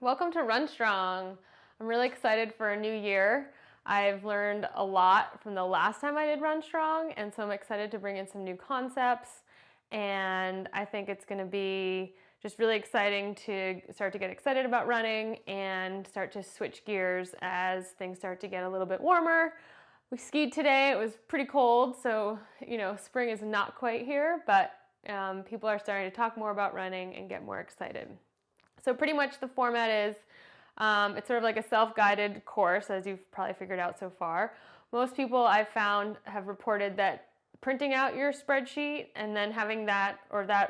Welcome to Run Strong. I'm really excited for a new year. I've learned a lot from the last time I did Run Strong, and so I'm excited to bring in some new concepts. And I think it's going to be just really exciting to start to get excited about running and start to switch gears as things start to get a little bit warmer. We skied today. It was pretty cold, so spring is not quite here, but people are starting to talk more about running and get more excited. So pretty much the format is, it's sort of like a self-guided course, as you've probably figured out so far. Most people I've found have reported that printing out your spreadsheet and then having that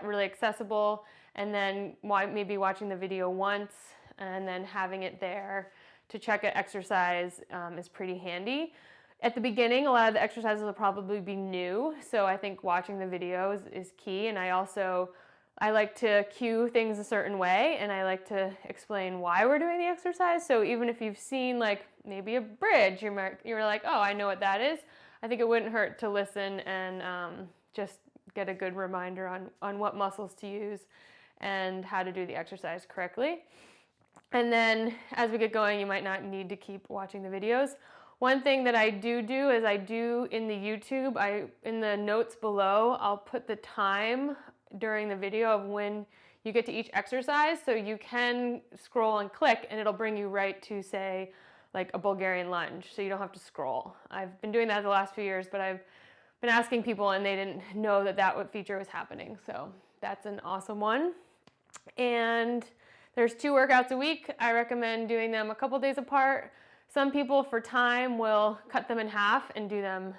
really accessible, and then maybe watching the video once and then having it there to check an exercise is pretty handy. At the beginning, a lot of the exercises will probably be new, so I think watching the videos is key. And I like to cue things a certain way, and I like to explain why we're doing the exercise. So even if you've seen like maybe a bridge, you're like, oh, I know what that is. I think it wouldn't hurt to listen and just get a good reminder on what muscles to use and how to do the exercise correctly. And then as we get going, you might not need to keep watching the videos. One thing that I do is I do in the YouTube, in the notes below, I'll put the time during the video of when you get to each exercise, so you can scroll and click and it'll bring you right to, say, like a Bulgarian lunge, so you don't have to scroll. I've been doing that the last few years, but I've been asking people and they didn't know that feature was happening, so that's an awesome one. And there's 2 workouts a week. I recommend doing them a couple days apart. Some people for time will cut them in half and do them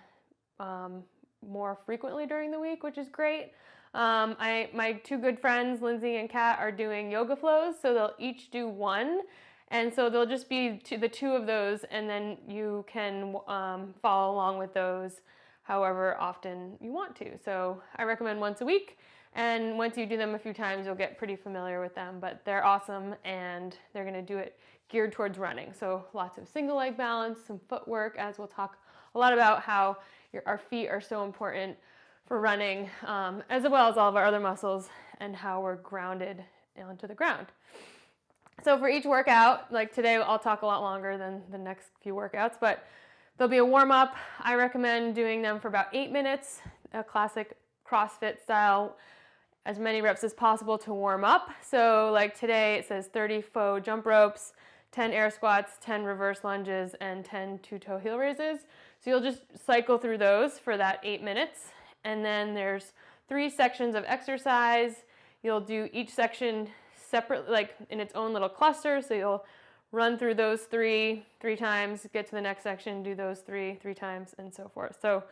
more frequently during the week, which is great. My 2 good friends, Lindsay and Kat, are doing yoga flows, so they'll each do 1. And so they'll just be the 2 of those, and then you can follow along with those however often you want to. So I recommend once a week, and once you do them a few times, you'll get pretty familiar with them. But they're awesome, and they're going to do it geared towards running. So lots of single leg balance, some footwork, as we'll talk a lot about how our feet are so important for running, as well as all of our other muscles and how we're grounded onto the ground. So for each workout, like today, I'll talk a lot longer than the next few workouts, but there'll be a warm-up. I recommend doing them for about 8 minutes, a classic CrossFit style, as many reps as possible to warm up. So like today, it says 30 faux jump ropes, 10 air squats, 10 reverse lunges, and 10 two-toe heel raises. So you'll just cycle through those for that 8 minutes. And then there's 3 sections of exercise. You'll do each section separately, like in its own little cluster. So you'll run through those 3 times, get to the next section, do those 3 times, and so forth. So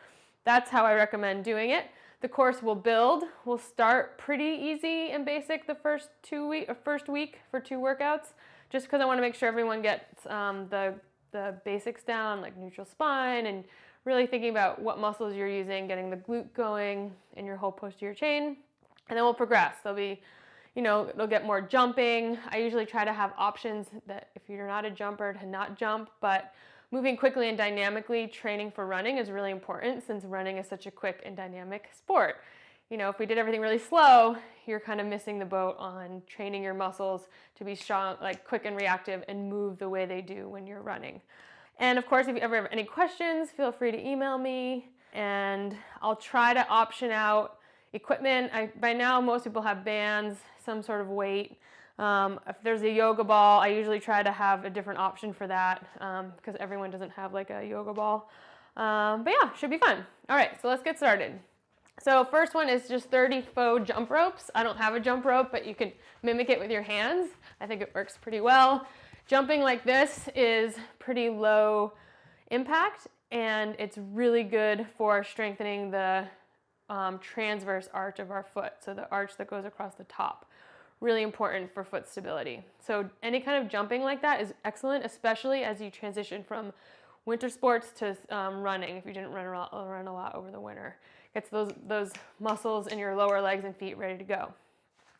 that's how I recommend doing it. The course will build. We'll start pretty easy and basic the first week for 2 workouts, just because I want to make sure everyone gets the basics down, like neutral spine, and really thinking about what muscles you're using, getting the glute going in your whole posterior chain, and then we'll progress. They'll get more jumping. I usually try to have options that if you're not a jumper to not jump, but moving quickly and dynamically, training for running is really important since running is such a quick and dynamic sport. If we did everything really slow, you're kind of missing the boat on training your muscles to be strong, like quick and reactive, and move the way they do when you're running. And of course, if you ever have any questions, feel free to email me, and I'll try to option out equipment. By now, most people have bands, some sort of weight. If there's a yoga ball, I usually try to have a different option for that because everyone doesn't have like a yoga ball. But yeah, should be fun. All right, so let's get started. So first one is just 30 faux jump ropes. I don't have a jump rope, but you can mimic it with your hands. I think it works pretty well. Jumping like this is pretty low impact, and it's really good for strengthening the transverse arch of our foot, so the arch that goes across the top. Really important for foot stability. So any kind of jumping like that is excellent, especially as you transition from winter sports to running, if you didn't run a lot over the winter. Gets those muscles in your lower legs and feet ready to go.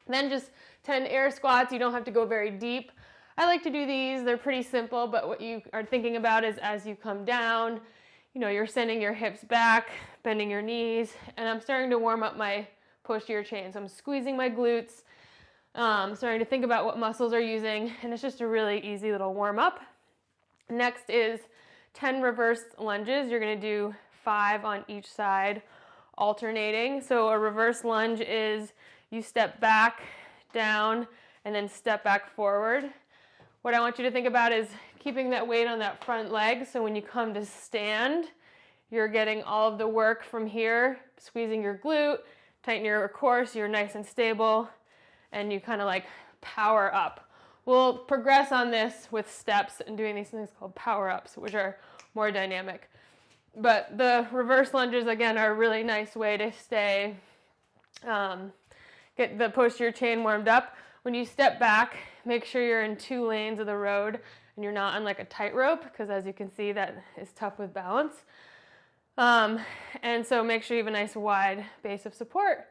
Then just 10 air squats. You don't have to go very deep. I like to do these. They're pretty simple, but what you are thinking about is as you come down, you're sending your hips back, bending your knees, and I'm starting to warm up my posterior chain. So I'm squeezing my glutes. Starting to think about what muscles are using, and it's just a really easy little warm-up. Next is 10 reverse lunges. You're going to do 5 on each side, alternating. So a reverse lunge is you step back, down, and then step back forward. What I want you to think about is keeping that weight on that front leg, so when you come to stand, you're getting all of the work from here, squeezing your glute, tighten your core so you're nice and stable, and you kind of like power up. We'll progress on this with steps and doing these things called power-ups, which are more dynamic. But the reverse lunges, again, are a really nice way to stay, get the posterior chain warmed up. When you step back, make sure you're in 2 lanes of the road and you're not on like a tightrope, because as you can see, that is tough with balance. And so make sure you have a nice wide base of support.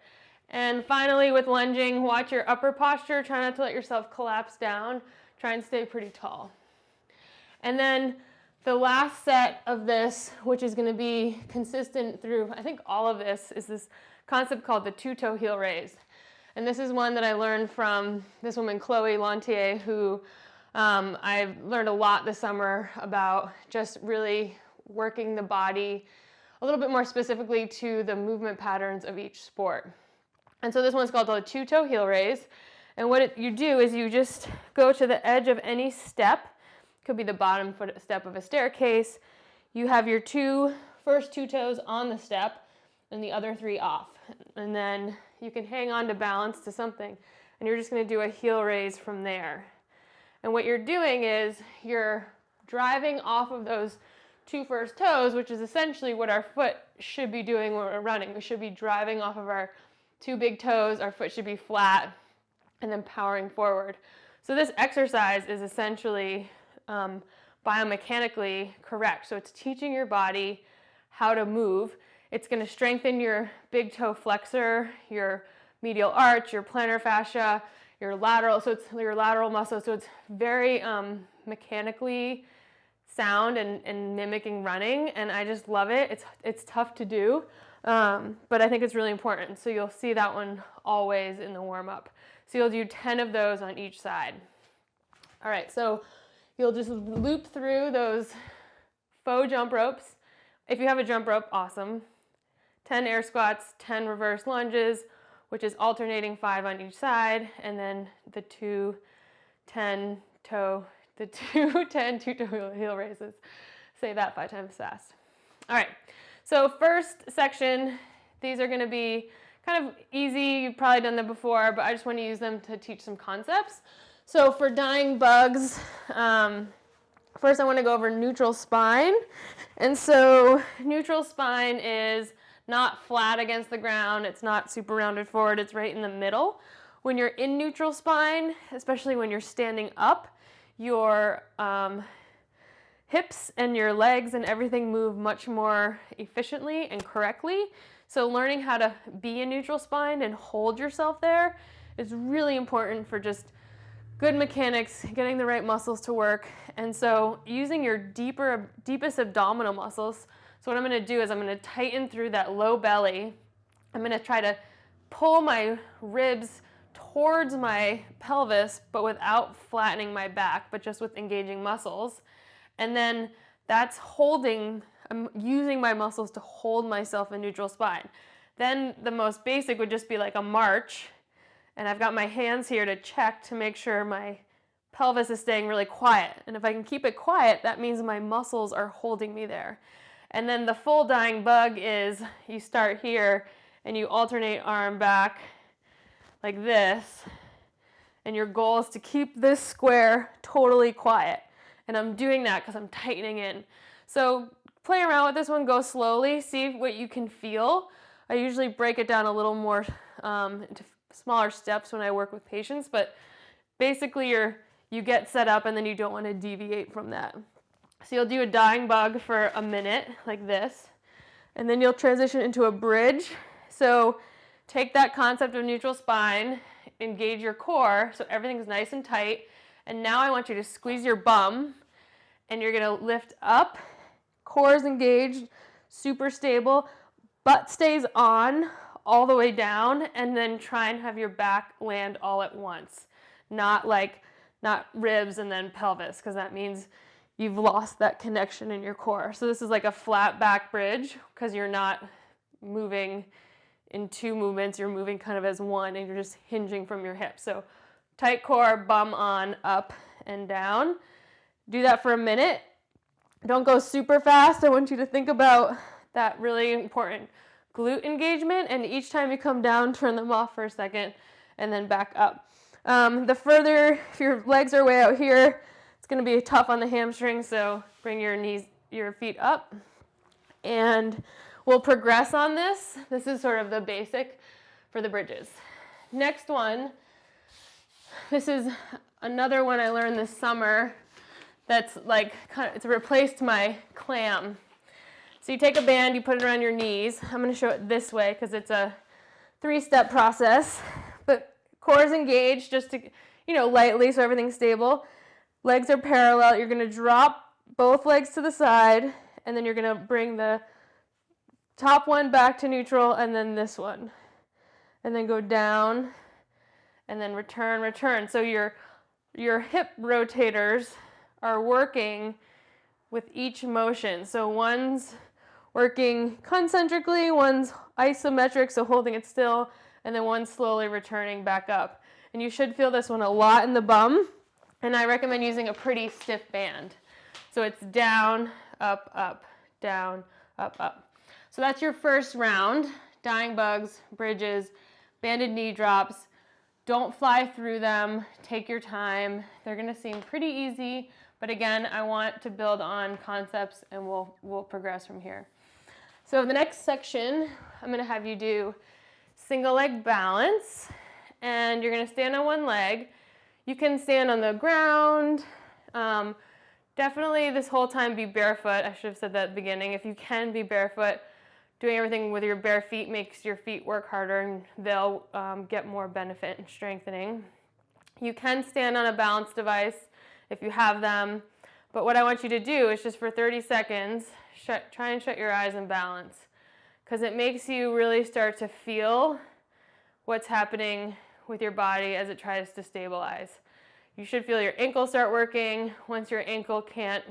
And finally, with lunging, watch your upper posture. Try not to let yourself collapse down. Try and stay pretty tall. And then the last set of this, which is going to be consistent through, I think, all of this, is this concept called the 2-toe heel raise. And this is one that I learned from this woman, Chloe Lantier, who I've learned a lot this summer about just really working the body a little bit more specifically to the movement patterns of each sport. And so this one's called the 2-toe heel raise. And what you do is you just go to the edge of any step. Could be the bottom step of a staircase. You have your first two toes on the step and the other 3 off. And then you can hang on to balance to something. And you're just going to do a heel raise from there. And what you're doing is you're driving off of those 2 first toes, which is essentially what our foot should be doing when we're running. We should be driving off of our 2 big toes, our foot should be flat, and then powering forward. So this exercise is essentially biomechanically correct. So it's teaching your body how to move. It's going to strengthen your big toe flexor, your medial arch, your plantar fascia, your lateral, so it's your lateral muscle. So it's very mechanically sound and mimicking running, and I just love it. It's tough to do. But I think it's really important. So you'll see that one always in the warm-up. So you'll do 10 of those on each side. All right, so you'll just loop through those faux jump ropes. If you have a jump rope, awesome. 10 air squats, 10 reverse lunges, which is alternating 5 on each side, and then the 2 10-toe heel raises. Say that 5 times fast. All right. So first section, these are going to be kind of easy. You've probably done them before, but I just want to use them to teach some concepts. So for dying bugs, first I want to go over neutral spine. And so neutral spine is not flat against the ground. It's not super rounded forward. It's right in the middle. When you're in neutral spine, especially when you're standing up, your hips and your legs and everything move much more efficiently and correctly. So learning how to be in neutral spine and hold yourself there is really important for just good mechanics, getting the right muscles to work. And so using your deepest abdominal muscles. So what I'm going to do is I'm going to tighten through that low belly. I'm going to try to pull my ribs towards my pelvis, but without flattening my back, but just with engaging muscles. And then that's I'm using my muscles to hold myself in neutral spine. Then the most basic would just be like a march. And I've got my hands here to check to make sure my pelvis is staying really quiet. And if I can keep it quiet, that means my muscles are holding me there. And then the full dying bug is you start here and you alternate arm back like this. And your goal is to keep this square totally quiet. And I'm doing that because I'm tightening in. So play around with this one, go slowly, see what you can feel. I usually break it down a little more into smaller steps when I work with patients, but basically you get set up and then you don't want to deviate from that. So you'll do a dying bug for a minute like this, and then you'll transition into a bridge. So take that concept of neutral spine, engage your core so everything's nice and tight, and now I want you to squeeze your bum, and you're going to lift up, core is engaged, super stable, butt stays on, all the way down, and then try and have your back land all at once. Not ribs and then pelvis, because that means you've lost that connection in your core. So this is like a flat back bridge, because you're not moving in two movements, you're moving kind of as one, and you're just hinging from your hips. So tight core, bum on, up and down. Do that for a minute. Don't go super fast. I want you to think about that really important glute engagement, and each time you come down, turn them off for a second and then back up. The further, if your legs are way out here, it's going to be tough on the hamstrings, so bring your feet up, and we'll progress on this. This is sort of the basic for the bridges. Next one, this is another one I learned this summer that's like, it's replaced my clam. So you take a band, you put it around your knees. I'm going to show it this way because it's a 3-step process, but core is engaged just to, lightly so everything's stable. Legs are parallel. You're going to drop both legs to the side, and then you're going to bring the top one back to neutral, and then this one. And then go down, and then return. So your hip rotators are working with each motion. So one's working concentrically, one's isometric, so holding it still, and then one's slowly returning back up. And you should feel this one a lot in the bum, and I recommend using a pretty stiff band. So it's down, up, down, up. So that's your first round. Dying bugs, bridges, banded knee drops. Don't fly through them. Take your time. They're going to seem pretty easy, but again, I want to build on concepts, and we'll progress from here. So the next section, I'm going to have you do single leg balance, and you're going to stand on one leg. You can stand on the ground. Definitely this whole time be barefoot. I should have said that at the beginning. If you can be barefoot, doing everything with your bare feet makes your feet work harder, and they'll get more benefit in strengthening. You can stand on a balance device if you have them, but what I want you to do is just for 30 seconds, try and shut your eyes and balance, because it makes you really start to feel what's happening with your body as it tries to stabilize. You should feel your ankle start working. Once your ankle can't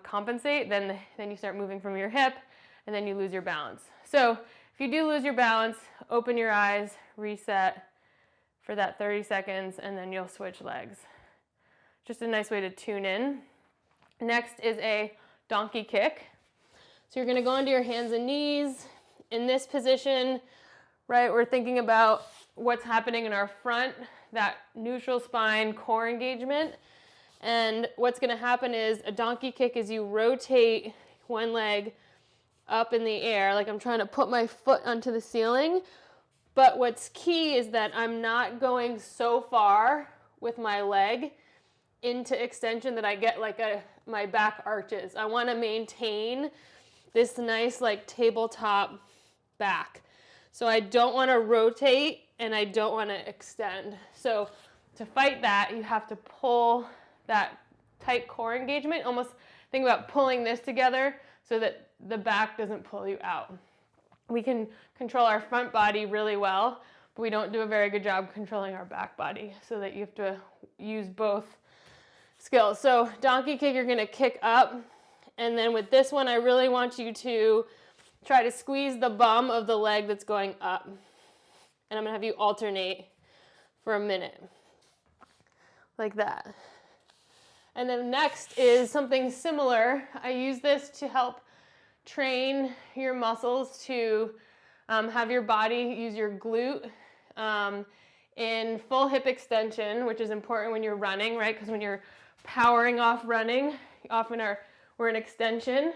compensate, then you start moving from your hip, and then you lose your balance. So if you do lose your balance, open your eyes, reset for that 30 seconds, and then you'll switch legs. Just a nice way to tune in. Next is a donkey kick. So you're going to go onto your hands and knees. In this position, right, we're thinking about what's happening in our front, that neutral spine core engagement. And what's going to happen is a donkey kick is you rotate one leg up in the air, like I'm trying to put my foot onto the ceiling. But what's key is that I'm not going so far with my leg into extension that I get like my back arches. I want to maintain this nice like tabletop back. So I don't want to rotate and I don't want to extend. So to fight that, you have to pull that tight core engagement. Almost think about pulling this together so that the back doesn't pull you out. We can control our front body really well, but we don't do a very good job controlling our back body, so that you have to use both skills. So donkey kick, you're going to kick up, and then with this one, I really want you to try to squeeze the bum of the leg that's going up. And I'm going to have you alternate for a minute, like that. And then next is something similar. I use this to help train your muscles to have your body use your glute in full hip extension, which is important when you're running, right? Because when you're powering off running, often we're in extension,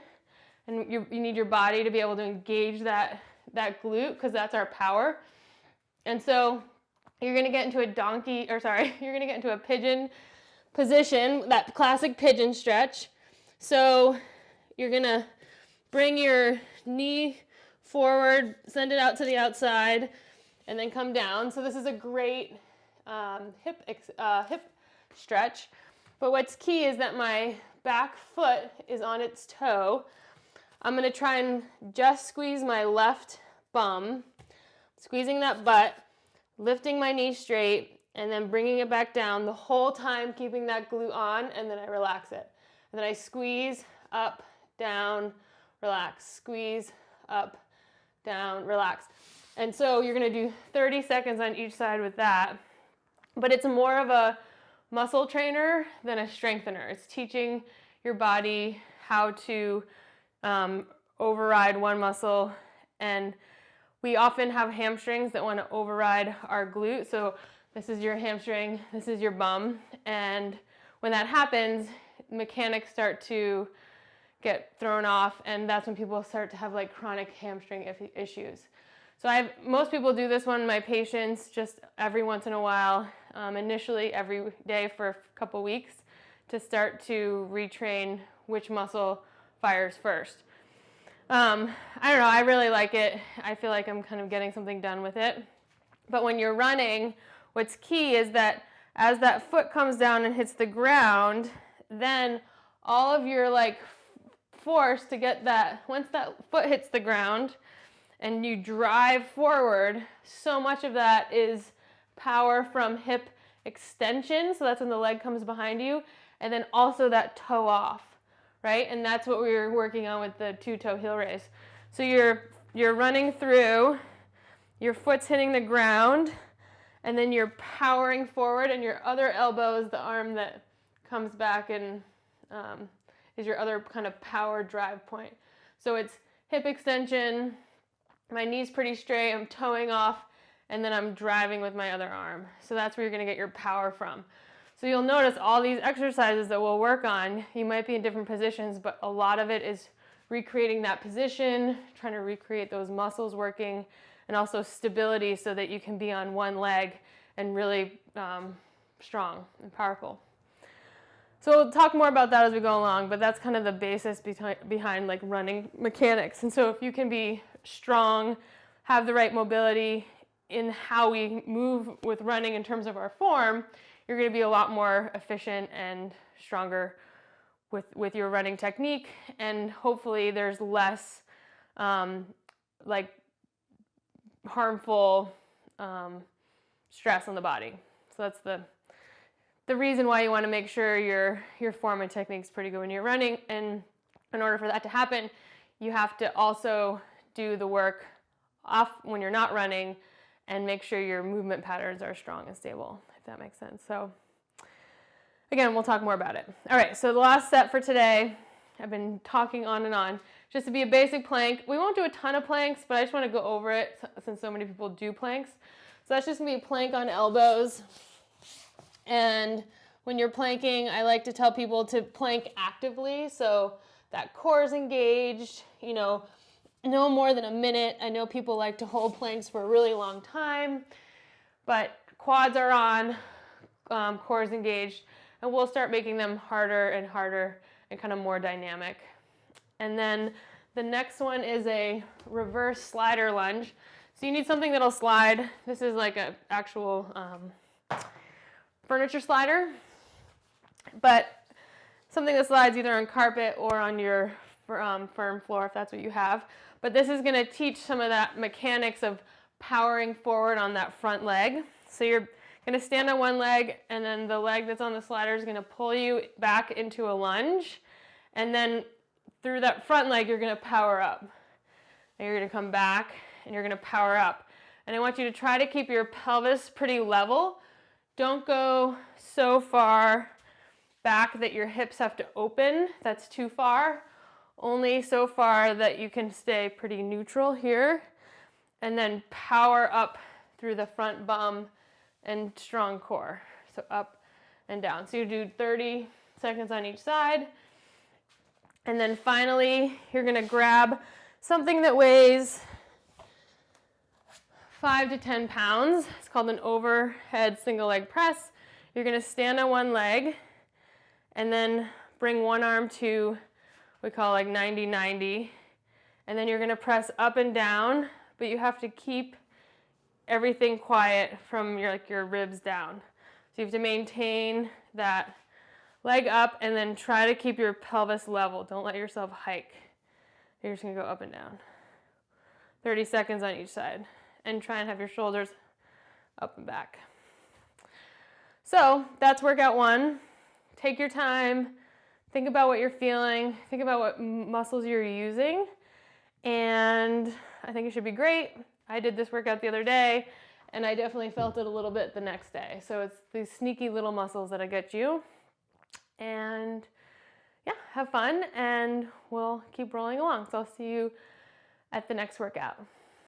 and you need your body to be able to engage that glute, because that's our power. And so you're going to get into a pigeon position, that classic pigeon stretch. So you're going to bring your knee forward, send it out to the outside, and then come down. So this is a great hip stretch. But what's key is that my back foot is on its toe. I'm going to try and just squeeze my left bum, squeezing that butt, lifting my knee straight, and then bringing it back down the whole time, keeping that glute on, and then I relax it. And then I squeeze, up, down, relax, squeeze, up, down, relax. And so you're gonna do 30 seconds on each side with that, but it's more of a muscle trainer than a strengthener. It's teaching your body how to override one muscle, and we often have hamstrings that want to override our glute. So this is your hamstring, this is your bum, and when that happens, mechanics start to get thrown off, and that's when people start to have like chronic hamstring issues. So most people do this one in my patients just every once in a while, initially every day for a couple weeks to start to retrain which muscle fires first. I don't know, I really like it. I feel like I'm kind of getting something done with it. But when you're running, what's key is that as that foot comes down and hits the ground, then all of your like force to get that, once that foot hits the ground and you drive forward, so much of that is power from hip extension, so that's when the leg comes behind you, and then also that toe off, right? And that's what we were working on with the two-toe heel raise. So you're running through, your foot's hitting the ground, and then you're powering forward, and your other elbow is the arm that comes back and is your other kind of power drive point. So it's hip extension, my knee's pretty straight, I'm toeing off, and then I'm driving with my other arm. So that's where you're gonna get your power from. So you'll notice all these exercises that we'll work on, you might be in different positions, but a lot of it is recreating that position, trying to recreate those muscles working, and also stability so that you can be on one leg and really strong and powerful. So we'll talk more about that as we go along, but that's kind of the basis behind like running mechanics. And so if you can be strong, have the right mobility in how we move with running in terms of our form, you're going to be a lot more efficient and stronger with your running technique, and hopefully there's less like harmful stress on the body. So that's the reason why you want to make sure your form and technique is pretty good when you're running. And in order for that to happen, you have to also do the work off when you're not running and make sure your movement patterns are strong and stable, if that makes sense. So again, we'll talk more about it. All right, so the last set for today, I've been talking on and on, just to be a basic plank. We won't do a ton of planks, but I just want to go over it since so many people do planks. So that's just going to be plank on elbows. And when you're planking, I like to tell people to plank actively, so that core is engaged, you know, no more than a minute. I know people like to hold planks for a really long time, but quads are on, core is engaged, and we'll start making them harder and harder and kind of more dynamic. And then the next one is a reverse slider lunge. So you need something that'll slide. This is like an actual furniture slider, but something that slides either on carpet or on your firm floor if that's what you have. But this is going to teach some of that mechanics of powering forward on that front leg. So you're going to stand on one leg, and then the leg that's on the slider is going to pull you back into a lunge, and then through that front leg you're going to power up. And you're going to come back and you're going to power up. And I want you to try to keep your pelvis pretty level. Don't go so far back that your hips have to open. That's too far. Only so far that you can stay pretty neutral here. And then power up through the front bum and strong core. So up and down. So you do 30 seconds on each side. And then finally, you're going to grab something that weighs 5 to 10 pounds. It's called an overhead single leg press. You're going to stand on one leg and then bring one arm to we call like 90-90, and then you're going to press up and down, but you have to keep everything quiet from your ribs down. So you have to maintain that leg up and then try to keep your pelvis level. Don't let yourself hike. You're just going to go up and down. 30 seconds on each side. and try and have your shoulders up and back. So that's workout 1. Take your time, think about what you're feeling, think about what muscles you're using, and I think it should be great. I did this workout the other day, and I definitely felt it a little bit the next day. So it's these sneaky little muscles that'll get you. And yeah, have fun, and we'll keep rolling along. So I'll see you at the next workout.